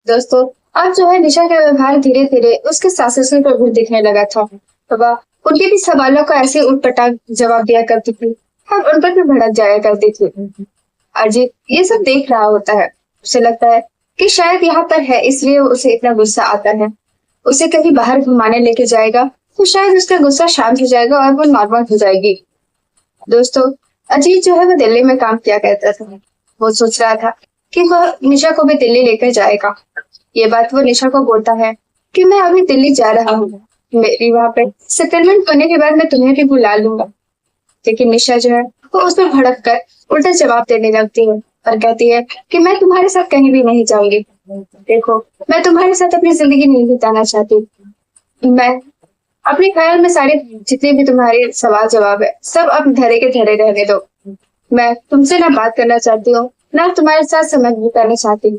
दोस्तों, अब जो है निशा का व्यवहार धीरे धीरे उसके सास ससुर पर भी दिखने लगा था। तो वह उनके भी सवालों का ऐसे उटपटांग जवाब दिया करती थी और उन पर भी भड़क जाया करती थी। अजीत ये सब देख रहा होता है। उसे लगता है कि शायद यहाँ पर है, इसलिए उसे इतना गुस्सा आता है। उसे कहीं बाहर घुमाने लेके जाएगा तो शायद उसका गुस्सा शांत हो जाएगा और वो नॉर्मल हो जाएगी। दोस्तों, अजीत जो है वो दिल्ली में काम किया करता था। वो सोच रहा था कि वह निशा को भी दिल्ली लेकर जाएगा। ये बात वो निशा को बोलता है कि मैं अभी दिल्ली जा रहा हूँ, मेरी वहां पे सेटलमेंट होने के बाद मैं तुम्हें भी बुला लूंगा। लेकिन निशा जो है वो उस पर भड़क कर उल्टा जवाब देने लगती है और कहती है कि मैं तुम्हारे साथ कहीं भी नहीं जाऊंगी। देखो, मैं तुम्हारे साथ अपनी जिंदगी नहीं बिताना चाहती। मैं अपने ख्याल में सारे जितने भी तुम्हारे सवाल जवाब है सब अब धरे के धरे रहने दो। मैं तुमसे ना बात करना चाहती हूँ, ना तुम्हारे साथ समय बिताना चाहती हूँ।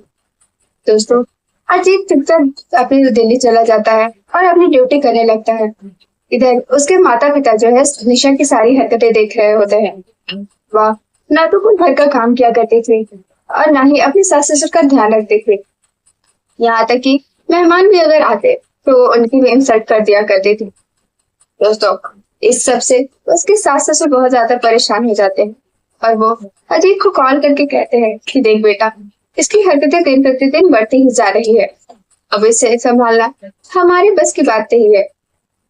दोस्तों, अजीत चुपचाप अपनी दिल्ली चला जाता है और अपनी ड्यूटी करने लगता है। इधर उसके माता पिता जो है निशा की सारी हरकतें देख रहे होते हैं। वह ना तो कोई घर का काम किया करती थी और ना ही अपने सास ससुर का ध्यान रखती थी। यहाँ तक कि मेहमान भी अगर आते तो उनकी भी इंसल्ट कर दिया करती थी। दोस्तों, इस सब से उसके सास ससुर बहुत ज्यादा परेशान हो जाते हैं और वो अजीत को कॉल करके कहते हैं कि देख बेटा, इसकी हरकतें दिन प्रतिदिन बढ़ती ही जा रही है। अब इसे संभालना हमारे बस की बात नहीं है।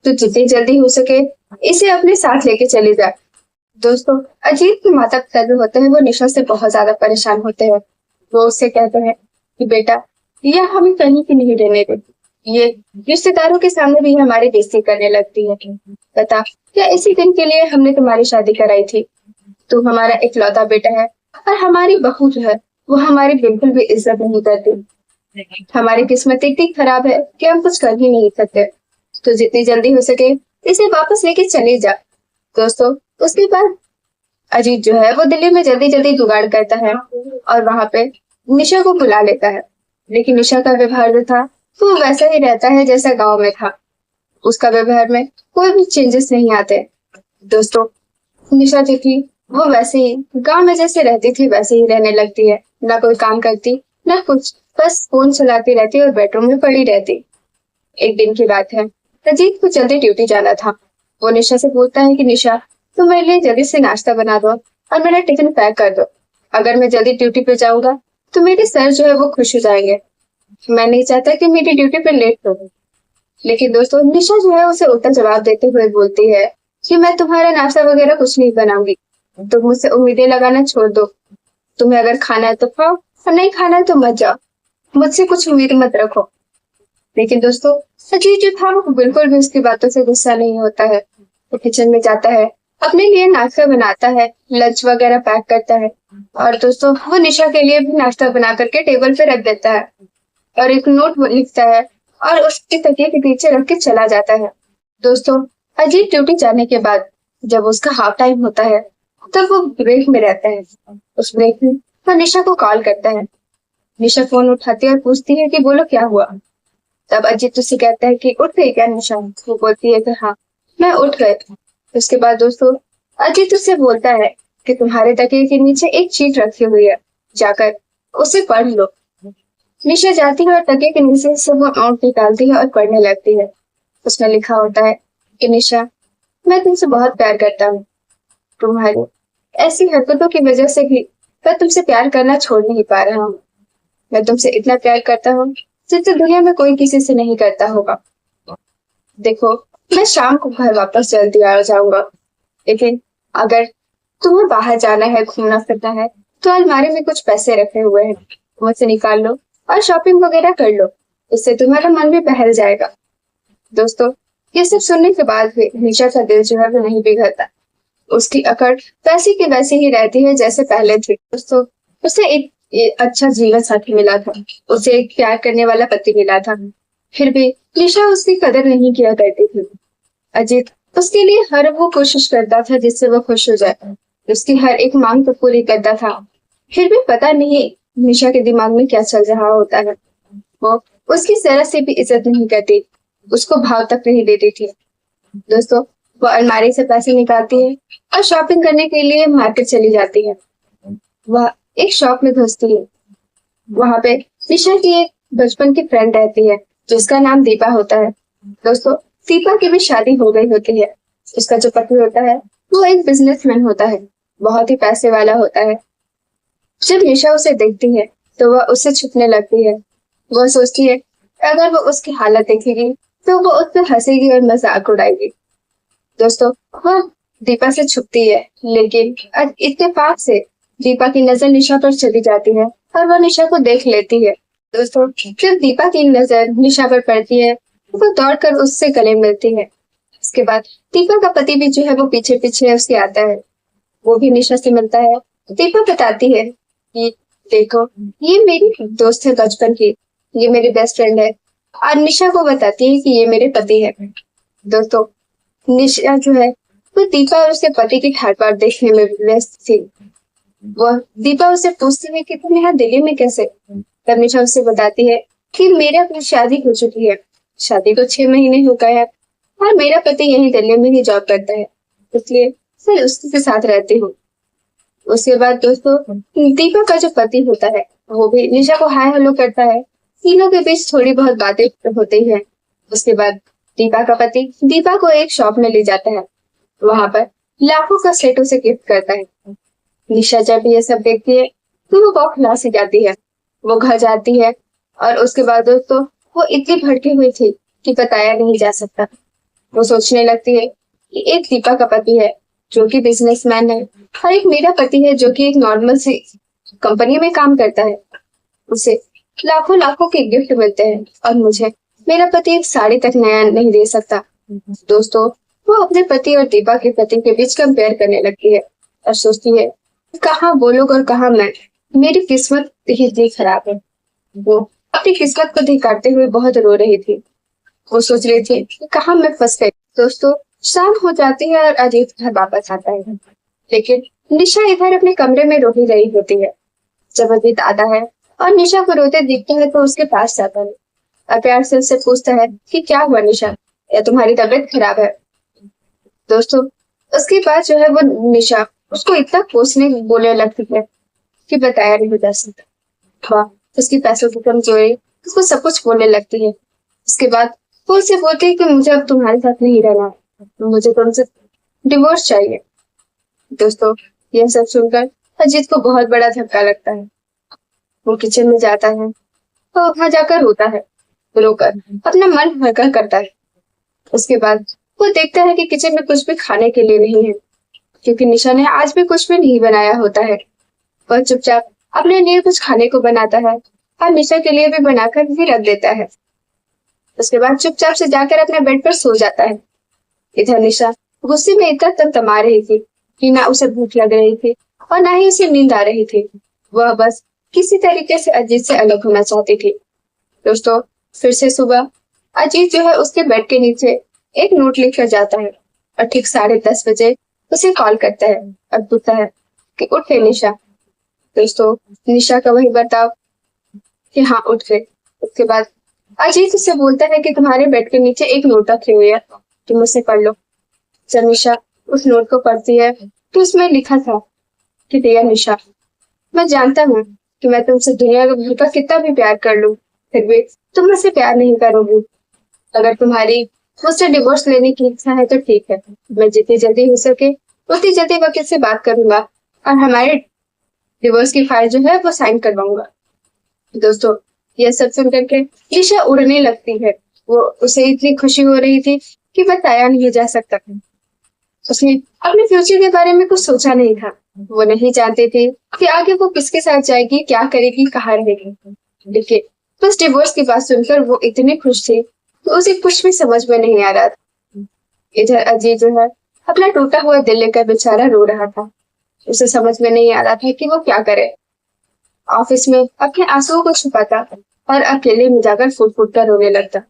तो जितनी जल्दी हो सके इसे अपने साथ लेके चली जा। दोस्तों, अजीत के माता पिता जो होते हैं वो निशा से बहुत ज्यादा परेशान होते हैं। वो उससे कहते हैं कि बेटा, यह हमें कहीं की नहीं रहने देती। ये रिश्तेदारों के सामने भी हमारी बेइज्जती करने लगती है। बता, क्या इसी दिन के लिए हमने तुम्हारी शादी कराई थी? तू हमारा इकलौता बेटा है और हमारी बहू जो है वो हमारी बिल्कुल भी इज्जत नहीं करती। हमारी किस्मत इतनी खराब है कि हम कुछ कर ही नहीं सकते। तो जितनी जल्दी हो सके इसे वापस लेके चले जा। दोस्तों, उसके बाद अजीत जो है वो दिल्ली में जल्दी जल्दी जुगाड़ करता है और वहां पे निशा को बुला लेता है। लेकिन निशा का व्यवहार जो था वो वैसा ही रहता है जैसा गांव में था। उसका व्यवहार में कोई भी चेंजेस नहीं आते। दोस्तों, निशा जो थी वो वैसे ही गांव में जैसे रहती थी वैसे ही रहने लगती है। ना कोई काम करती ना कुछ, बस फोन चलाती रहती और बेडरूम में पड़ी रहती। एक दिन की बात है, अजीत को जल्दी ड्यूटी जाना था। वो निशा से बोलता है कि निशा, तुम मेरे लिए जल्दी से नाश्ता बना दो और मेरा टिफिन पैक कर दो। अगर मैं जल्दी ड्यूटी पे जाऊंगा तो मेरे सर जो है वो खुश हो जाएंगे। मैं नहीं चाहता कि मेरी ड्यूटी पे लेट हो। लेकिन दोस्तों, निशा जो है उसे उल्टा जवाब देते हुए बोलती है कि मैं तुम्हारा नाश्ता वगैरह कुछ नहीं बनाऊंगी। तुम मुझसे उम्मीदें लगाना छोड़ दो। तुम्हें अगर खाना है तो खाओ और नहीं खाना है तो मत जाओ। मुझसे कुछ उम्मीद मत रखो। लेकिन दोस्तों, अजीत जो था वो बिल्कुल भी उसकी बातों से गुस्सा नहीं होता है। वो किचन में जाता है, अपने लिए नाश्ता बनाता है, लंच वगैरह पैक करता है और दोस्तों वो निशा के लिए भी नाश्ता बना करके टेबल पे रख देता है और एक नोट लिखता है और उसके तकिए के पीछे रख के चला जाता है। दोस्तों, अजीत ड्यूटी जाने के बाद जब उसका हाफ टाइम होता है तब वो ब्रेक में रहता है। उस ब्रेक में वो निशा को कॉल करता है। निशा फोन उठाती है और पूछती है कि बोलो क्या हुआ। तब अजीत उससे कहता है कि उठ गई क्या निशा? वो बोलती है कि हाँ, मैं उठ गई। उसके बाद दोस्तों, अजीत उससे बोलता है कि तुम्हारे तकिए के नीचे एक चीट रखी हुई है, जाकर उसे पढ़ लो। निशा जाती है और तकिए के नीचे से वो नोट निकालती है और पढ़ने लगती है। उसमें लिखा होता है कि निशा, मैं तुमसे बहुत प्यार करता हूँ। तुम्हारी ऐसी हरकतों की वजह से भी मैं तुमसे प्यार करना छोड़ नहीं पा रहा हूँ। मैं तुमसे इतना प्यार करता हूँ जितना दुनिया में कोई किसी से नहीं करता होगा। देखो, मैं शाम को घर वापस जल्दी आ जाऊंगा, लेकिन अगर तुम्हें बाहर जाना है, घूमना फिरना है, तो अलमारी में कुछ पैसे रखे हुए हैं, मुझसे निकाल लो और शॉपिंग वगैरह कर लो। इससे तुम्हारा मन भी बहल जाएगा। दोस्तों, ये सब सुनने के बाद भी निशा का दिल जो है वो नहीं पिघलता। उसकी अकड़ वैसी की वैसी ही रहती है जैसे पहले थी। दोस्तों, उसे एक अच्छा जीवन साथी मिला था, उसे एक प्यार करने वाला पति मिला था। फिर भी निशा उसकी कदर नहीं किया करती थी। अजीत उसके लिए हर वो कोशिश करता था जिससे वो खुश हो जाए। उसकी हर एक मांग को पूरी करता था। फिर भी पता नहीं निशा के दिमाग में क्या चल रहा होता है। वो उसकी जरा से भी इज्जत नहीं करती, उसको भाव तक नहीं देती थी। दोस्तों, वो अलमारी से पैसे निकालती है और शॉपिंग करने के लिए मार्केट चली जाती है। वह एक शॉप में घुसती है। वहां पे निशा की एक बचपन की फ्रेंड रहती है जिसका नाम दीपा होता है। दोस्तों, दीपा की भी शादी हो गई होती है। उसका जो पति होता है वो एक बिजनेसमैन होता है, बहुत ही पैसे वाला होता है। जब निशा उसे देखती है तो वह उससे छुपने लगती है। वह सोचती है अगर वो उसकी हालत देखेगी तो वो उस पर हंसेगी और मजाक उड़ाएगी। दोस्तों, वह दीपा से छुपती है, लेकिन आज इत्तेफाक से दीपा की नजर निशा पर चली जाती है और वह निशा को देख लेती है। दोस्तों, जब दीपा की नजर निशा पर पड़ती है तो वो दौड़कर उससे गले मिलती है। उसके बाद दीपा का पति भी जो है वो पीछे पीछे उसके आता है। वो भी निशा से मिलता है। दीपा बताती है कि देखो, ये मेरी दोस्त है बचपन की, ये मेरी बेस्ट फ्रेंड है। और निशा को बताती है कि ये मेरे पति है। दोस्तों, निशा जो है वो दीपा और उसके पति की ठाट बाट देखने में व्यस्त थी। वह दीपा उससे पूछती है कि तुम यहाँ दिल्ली में कैसे। तब निशा उससे बताती है कि मेरे अपनी शादी हो चुकी है, शादी को 6 महीने हो गए हैं और मेरा पति यहीं दिल्ली में ही जॉब करता है, इसलिए मैं उसके साथ रहती हूँ। उसके बाद दोस्तों, दीपा का जो पति होता है वो भी निशा को हाय हेलो करता है। तीनों के बीच थोड़ी बहुत बातें होती है। उसके बाद दीपा का पति दीपा को एक शॉप में ले जाता है। वहां पर लाखों का सेट उसे गिफ्ट करता है। निशा जब ये सब देखती है तो वो बौखला सी जाती है। वो घर जाती है और उसके बाद दोस्तों, वो इतनी भड़की हुई थी कि बताया नहीं जा सकता। वो सोचने लगती है कि एक दीपा का पति है जो कि बिजनेसमैन है और एक मेरा पति है जो कि एक नॉर्मल सी कंपनी में काम करता है। उसे लाखों लाखों के गिफ्ट मिलते हैं और मुझे मेरा पति एक साड़ी तक नया नहीं दे सकता। दोस्तों, वो अपने पति और दीपा के पति के बीच कंपेयर करने लगती है और सोचती है कहाँ वो लोग और कहाँ मैं। मेरी किस्मत ही इतनी खराब है। वो अपनी किस्मत को धिक्कारते हुए बहुत रो रही थी। वो सोच रही थी कि कहाँ मैं फंस गई। दोस्तों, शाम हो जाती है और अजीत घर वापस आता है, लेकिन निशा इधर अपने कमरे में रो ही रही होती है। जब अजीत आता है और निशा को रोते दिखता है तो उसके पास जाता है और प्यार से उससे पूछता है कि क्या हुआ निशा, या तुम्हारी तबीयत खराब है। दोस्तों, उसके बाद जो है वो निशा उसको इतना कोसने बोलने लगती है कि बताया नहीं जा सकता। वाह, उसकी पैसों की कमजोरी उसको सब कुछ बोलने लगती है। उसके बाद वो उससे बोलती है कि मुझे अब तुम्हारे साथ नहीं रहना है, मुझे तुमसे डिवोर्स चाहिए। दोस्तों, यह सब सुनकर अजीत को बहुत बड़ा धक्का लगता है। वो किचन में जाता है और वहां जाकर रोता है, रोकर अपना मन हल्का करता है। उसके बाद वो देखता है कि किचन में कुछ भी खाने के लिए नहीं है, क्योंकि निशा ने आज भी कुछ भी नहीं बनाया होता है। वह चुपचाप अपने लिए कुछ खाने को बनाता है और निशा के लिए भी बनाकर भी रख देता है। उसके बाद चुपचाप से जाकर अपने बेड पर सो जाता है। इधर निशा गुस्से में इतना तमा रही थी कि ना उसे भूख लग रही थी और ना ही उसे नींद आ रही थी। वह बस किसी तरीके से अजीत से अलग होना चाहती थी। दोस्तों, फिर से सुबह अजीत जो है उसके बेड के नीचे एक नोट लिखकर जाता है और ठीक 10:30 बजे उसे कॉल करता है और पूछता है कि उठ गई निशा। दोस्तों, निशा का वही बर्ताव कि हाँ उठ गई। उसके बाद अजीत उससे बोलता है कि तुम्हारे बेड के नीचे एक नोट रखी हुई है, तुम उसे पढ़ लो। जब निशा उस नोट को पढ़ती है तो उसमें लिखा था कि डियर निशा, मैं जानता हूँ कि मैं तुमसे दुनिया भर का कितना भी प्यार कर लूं, फिर भी तुम मुझसे प्यार नहीं करोगी। अगर तुम्हारी मुझसे डिवोर्स लेने की इच्छा है तो ठीक है, मैं जितनी जल्दी हो सके उतनी जल्दी वकील से बात करूंगा और हमारे डिवोर्स की फाइल जो है वो साइन करवाऊंगा। दोस्तों, यह सब सुन करके निशा उड़ने लगती है। वो उसे इतनी खुशी हो रही थी कि बताया नहीं जा सकता। उसने अपने फ्यूचर के बारे में कुछ सोचा नहीं था। वो नहीं जानती थी कि आगे वो किसके साथ जाएगी, क्या करेगी, कहाँ रहेगी। लेकिन बस डिवोर्स की बात सुनकर वो इतनी खुश थी कि उसे कुछ भी समझ में नहीं आ रहा था। इधर अजीत जो है अपना टूटा हुआ दिल लेकर बेचारा रो रहा था। उसे समझ में नहीं आ रहा था कि वो क्या करे। ऑफिस में अपने आंसुओं को छुपाता और अकेले में जाकर फुट फुट कर रोने लगता।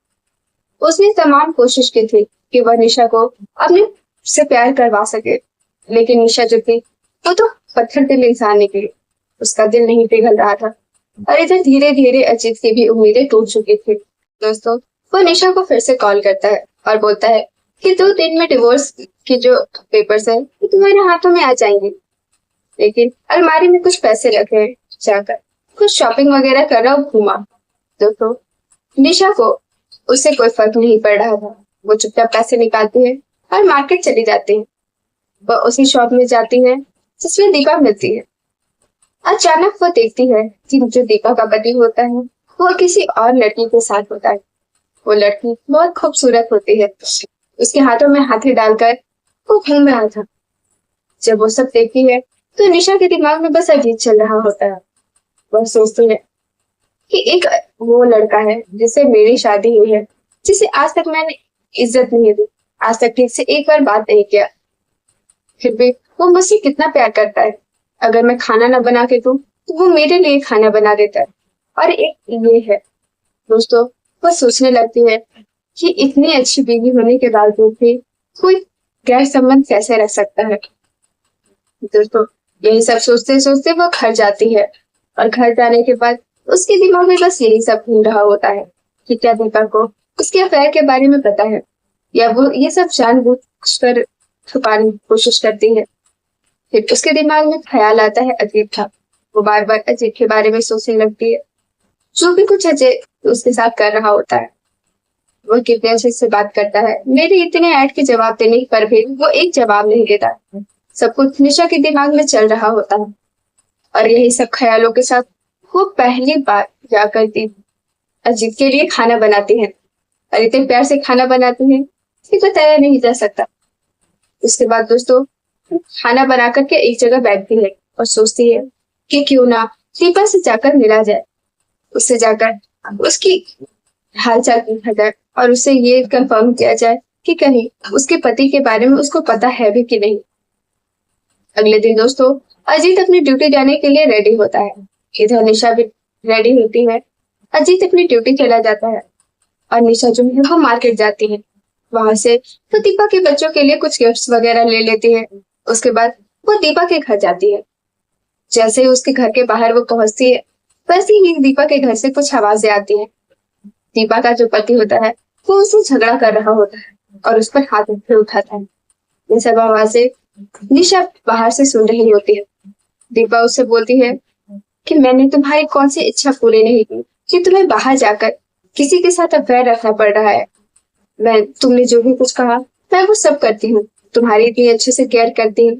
उसने तमाम कोशिश की थी कि वह निशा को अपने से प्यार करवा सके, लेकिन निशा जो थी वो तो पत्थर दिल इंसान निकली। उसका दिल नहीं पिघल रहा था और इधर धीरे धीरे अजीत की भी उम्मीदें टूट चुकी थी। दोस्तों, वो निशा को फिर से कॉल करता है और बोलता है कि 2 दिन में डिवोर्स की जो पेपर्स है वो तुम्हारे हाथों में आ जाएंगे, लेकिन अलमारी में कुछ पैसे रखे हैं, जाकर कुछ शॉपिंग वगैरह कर रहा हूँ, घूमा। दोस्तों, निशा को उससे कोई फर्क नहीं पड़ रहा था। वो चुपचाप पैसे निकालती है और मार्केट चली जाती है। वह उसी शॉप में जाती है जिसमें दीपा मिलती है। अचानक वो देखती है कि जो दीपा का पति होता है वो किसी और लड़की के साथ होता है। वो लड़की बहुत खूबसूरत होती है। उसके हाथों में हाथी डालकर वो घूम रहा था। जब वो सब देखती है तो निशा के दिमाग में बस अजीब चल रहा होता है। वह सोचती है कि एक वो लड़का है जिससे मेरी शादी हुई है, जिसे आज तक मैंने इज्जत नहीं दी, आज तक ठीक से एक बार बात नहीं किया, फिर भी वो मुझसे कितना प्यार करता है। अगर मैं खाना ना बना के दूं तो वो मेरे लिए खाना बना देता है। और एक ये है दोस्तों, वो सोचने लगती है कि इतनी अच्छी बीवी होने के बावजूद भी कोई गैर संबंध कैसे रख सकता है। दोस्तों, यही सब सोचते सोचते वो घर जाती है और घर जाने के बाद उसके दिमाग में बस यही सब घूम रहा होता है कि क्या दीपा को उसके अफेयर के बारे में पता है या वो ये सब जानबूझकर छुपाने की कोशिश करती है। फिर उसके दिमाग में ख्याल आता है अजीत का। वो बार बार अजीत के बारे में सोचने लगती है। जो भी कुछ अजय उसके साथ कर रहा होता है, वो कितने अच्छे से बात करता है। मेरे इतने ऐड के जवाब देने पर भी वो एक जवाब नहीं देता। सब कुछ निशा के दिमाग में चल रहा होता है और यही सब ख्यालों के साथ वो पहली बार जाकर अजीत के लिए खाना बनाती है और इतने प्यार से खाना बनाती है कि बताया नहीं जा सकता। उसके बाद दोस्तों, खाना बना करके एक जगह बैठती है और सोचती है कि क्यों ना दीपा से जाकर मिला जाए, उससे जाकर उसकी हालचाल पूछा जाए और उससे ये कंफर्म किया जाए कि कहीं उसके पति के बारे में उसको पता है भी कि नहीं। अगले दिन दोस्तों, अजीत अपनी ड्यूटी जाने के लिए रेडी होता है। इधर निशा भी रेडी होती है। अजीत अपनी ड्यूटी चला जाता है और निशा जो है वो मार्केट जाती है। वहां से वो दीपा के बच्चों के लिए कुछ गिफ्ट्स वगैरह ले लेती है। उसके बाद वो दीपा के घर जाती है। जैसे ही उसके घर के बाहर वो पहुंचती है, वैसे ही दीपा के घर से कुछ आवाजें आती है। दीपा का जो पति होता है वो उससे झगड़ा कर रहा होता है और उस पर हाथ उठाता है। ये सब आवाजें निशा बाहर से सुन रही होती है। दीपा उससे बोलती है कि मैंने तुम्हारी कौन सी इच्छा पूरी नहीं की कि तुम्हें बाहर जाकर किसी के साथ अफेयर रखना पड़ रहा है। मैं तुमने जो भी कुछ कहा मैं वो सब करती हूँ, तुम्हारी इतनी अच्छे से केयर करती हूँ,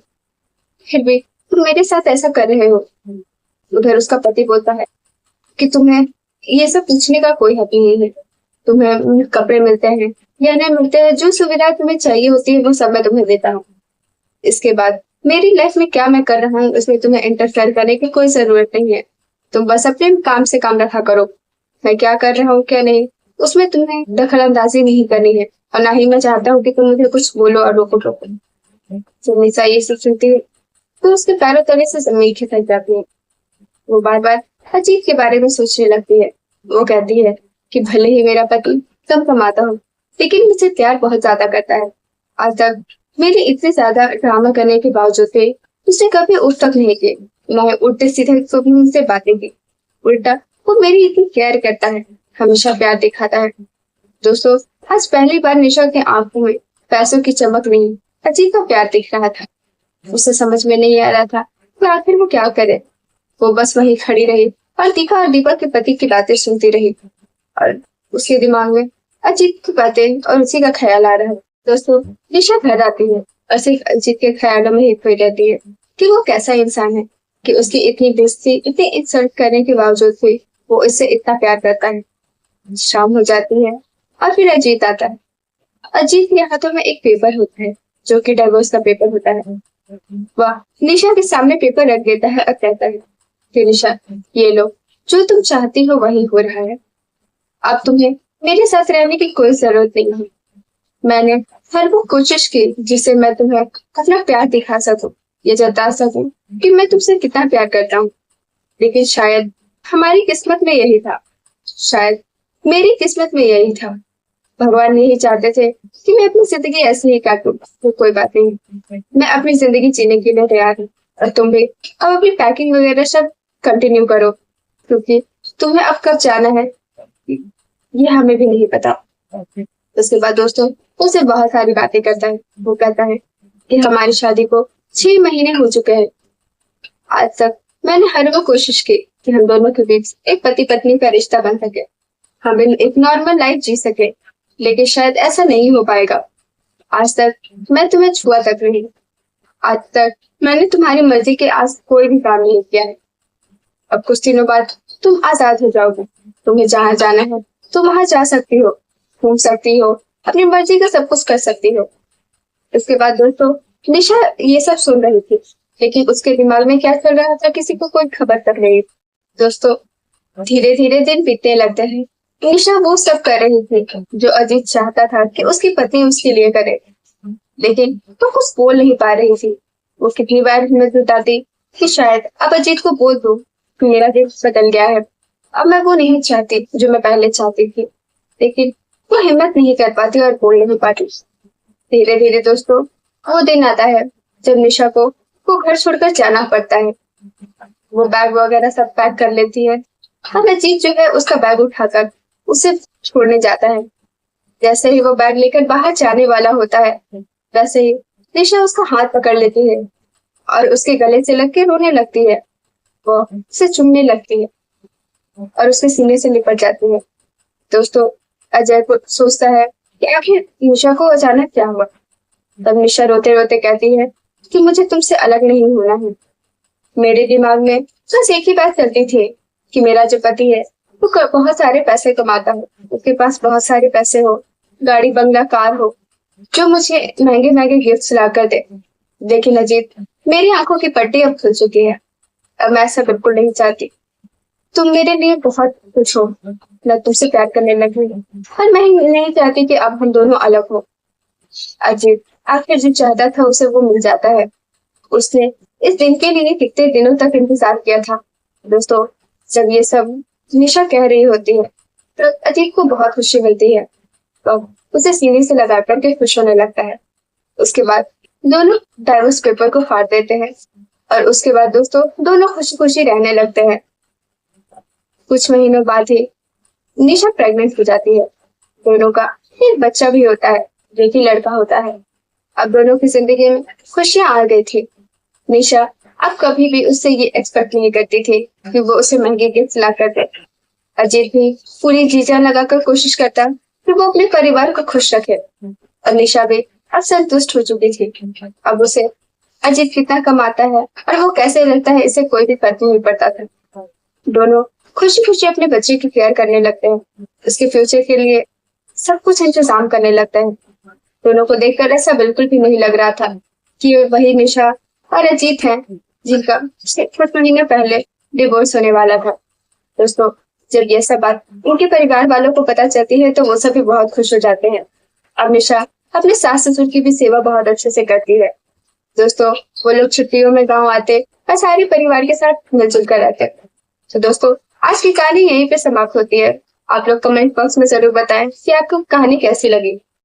फिर भी तुम मेरे साथ ऐसा कर रहे हो। उधर उसका पति बोलता है कि तुम्हें ये सब पूछने का कोई हक नहीं है। तुम्हें कपड़े मिलते हैं या नहीं मिलते हैं, जो सुविधा तुम्हें चाहिए होती है वो सब मैं तुम्हें देता हूँ। इसके बाद मेरी लाइफ में क्या मैं कर रहा हूँ उसमें तुम्हें इंटरफेयर करने की कोई जरूरत नहीं है। तुम बस अपने काम से काम रखा करो। मैं क्या कर रहा हूँ क्या नहीं उसमें तुम्हें दखल अंदाजी नहीं करनी है और ना ही मैं चाहता हूँ कि तुम मुझे कुछ बोलो और रोको टोको। तो निशा ये सब सुनती है तो उसके पैरों तले से जमीन खिसक जाती है। वो बार बार अजीत के बारे में सोचने लगती है। वो कहती है कि भले ही मेरा पति कम कमाता हो लेकिन मुझे प्यार बहुत ज्यादा करता है। आज तक मेरे इतने ज्यादा ड्रामा करने के बावजूद भी उसने कभी उठ तक नहीं किए। मैं उल्टे सीधे से बातें की। उल्टा वो मेरी इतनी केयर करता है, हमेशा प्यार दिखाता है। दोस्तों, आज पहली बार निशा की आंखों में पैसों की चमक नहीं, अजीब का प्यार दिख रहा था। उसे समझ में नहीं आ रहा था कि आखिर वो क्या करे। वो बस वहीं खड़ी रही और दीपक के पति की बातें सुनती रही और उसके दिमाग में अजीत की बातें और उसी का ख्याल आ रहा है। दोस्तों, निशा घर आती है और सिर्फ अजीत के ख्यालों में ही खोई रहती है कि वो कैसा इंसान है कि उसकी इतनी बेइज्जती, इतनी इंसल्ट करने के बावजूद भी वो इससे इतना प्यार करता है। शाम हो जाती है और फिर अजीत आता है। अजीत के हाथों में एक पेपर होता है जो कि डिवोर्स का पेपर होता है। वह निशा के सामने पेपर रख देता है और कहता है कि निशा, ये लो, जो तुम चाहती हो वही हो रहा है। अब तुम्हें मेरे साथ रहने की कोई जरूरत नहीं है। मैंने हर वो कोशिश की जिससे मैं तुम्हें अपना प्यार दिखा सकूं, ये जता सकूं कि मैं तुमसे कितना प्यार करता हूँ। लेकिन शायद हमारी किस्मत में यही था, शायद मेरी किस्मत में यही था। भगवान नहीं चाहते थे कि मैं अपनी जिंदगी ऐसे ही काटूं। तो कोई बात नहीं, मैं अपनी जिंदगी जीने के लिए तैयार हूँ और तुम भी अब अपनी पैकिंग वगैरह सब कंटिन्यू करो क्योंकि तुम्हें अब कब जाना है ये हमें भी नहीं पता। उसके बाद दोस्तों, उसे बहुत सारी बातें करता है। वो कहता है कि हमारी शादी को 6 महीने हो चुके हैं। आज तक मैंने हर वो कोशिश की कि हम दोनों के बीच एक पति पत्नी का रिश्ता बन सके, हम एक नॉर्मल लाइफ जी सके, लेकिन शायद ऐसा नहीं हो पाएगा। आज तक मैं तुम्हें छुआ तक नहीं, आज तक मैंने तुम्हारी मर्जी के आज कोई भी काम नहीं किया है। अब कुछ दिनों बाद तुम आजाद हो जाओगे, तुम्हें जहाँ जाना है तुम वहां जा सकती हो, घूम सकती हो, अपनी मर्जी का सब कुछ कर सकती हो। इसके बाद दोस्तों, निशा ये सब सुन रही थी, लेकिन उसके दिमाग में क्या चल रहा था किसी को कोई खबर तक नहीं। दोस्तों, धीरे धीरे दिन बीतने लगते हैं। निशा वो सब कर रही थी जो अजीत चाहता था कि उसकी पत्नी उसके लिए करे, लेकिन वो कुछ बोल नहीं पा रही थी। वो कितनी बार हिम्मत जुटाती कि शायद अब अजीत को बोल दो कि मेरा दिल बदल गया है, अब मैं वो नहीं चाहती जो मैं पहले चाहती थी, लेकिन वो हिम्मत नहीं कर पाती और बोल नहीं पाती। धीरे धीरे दोस्तों, वो दिन आता है जब निशा को वो घर छोड़कर जाना पड़ता है। वो बैग वगैरह सब पैक कर लेती है। अब अजीत जो है उसका बैग उठाकर उसे छोड़ने जाता है। जैसे ही वो बैग लेकर बाहर जाने वाला होता है, वैसे ही निशा उसका हाथ पकड़ लेती है और उसके गले से लग के रोने लगती है। वो उसे चूमने लगती है और उसके सीने से लिपट जाती है। दोस्तों, अजय को सोचता है कि आखिर निशा को अचानक क्या हुआ। तब निशा रोते रोते कहती है कि मुझे तुमसे अलग नहीं होना है। मेरे दिमाग में बस एक ही बात चलती थी कि मेरा जो पति है वो बहुत सारे पैसे कमाता हो, उसके पास बहुत सारे पैसे हो, गाड़ी बंगला कार हो, जो मुझे महंगे महंगे गिफ्ट ला कर दे। लेकिन अजीत, मेरी आंखों की पट्टी अब खुल चुकी है। अब मैं ऐसा बिल्कुल नहीं चाहती। तुम मेरे लिए बहुत कुछ हो, मैं तुमसे प्यार करने लगी हूँ, पर मैं नहीं चाहती कि अब हम दोनों अलग हो। अजीत आखिर जो चाहता था उसे वो मिल जाता है। उसने इस दिन के लिए कितने दिनों तक इंतजार किया था। दोस्तों, जब ये सब निशा कह रही होती है तो अजीत को बहुत खुशी मिलती है, तो उसे सीने से लगा करके खुश होने लगता है। उसके बाद दोनों डाइवोर्स पेपर को फाड़ देते हैं और उसके बाद दोस्तों दोनों खुशी खुशी रहने लगते हैं। कुछ महीनों बाद ही निशा प्रेग्नेंट हो जाती है। दोनों का एक बच्चा भी होता है जो कि लड़का होता है। अब दोनों की जिंदगी में खुशियां आ गई थी। निशा अब कभी भी उससे ये एक्सपेक्ट नहीं करती थी कि वो उसे महंगे गिफ्ट ला कर दे। अजीत भी पूरी जी जान लगाकर कोशिश करता कि वो अपने परिवार को खुश रखे और निशा भी अब संतुष्ट हो चुकी थी। अब उसे अजीत कितना कमाता है और वो कैसे रहता है इसे कोई भी फर्क नहीं पड़ता था। दोनों खुशी खुशी अपने बच्चे की केयर करने लगते हैं, उसके फ्यूचर के लिए सब कुछ इंतजाम करने लगते हैं। दोनों को देखकर ऐसा बिल्कुल भी नहीं लग रहा था कि वही निशा और अजीत हैं जिनका कुछ महीने पहले डिवोर्स होने वाला था। दोस्तों, जब ये सब बात उनके परिवार वालों को पता चलती है तो वो सभी बहुत खुश हो जाते हैं। अब निशा अपने सास ससुर की भी सेवा बहुत अच्छे से करती है। दोस्तों, वो लोग छुट्टियों में गांव आते और सारे परिवार के साथ मिलजुल कर रहते। तो दोस्तों, आज की कहानी यहीं पे समाप्त होती है। आप लोग कमेंट बॉक्स में जरूर बताएं कि आपको कहानी कैसी लगी।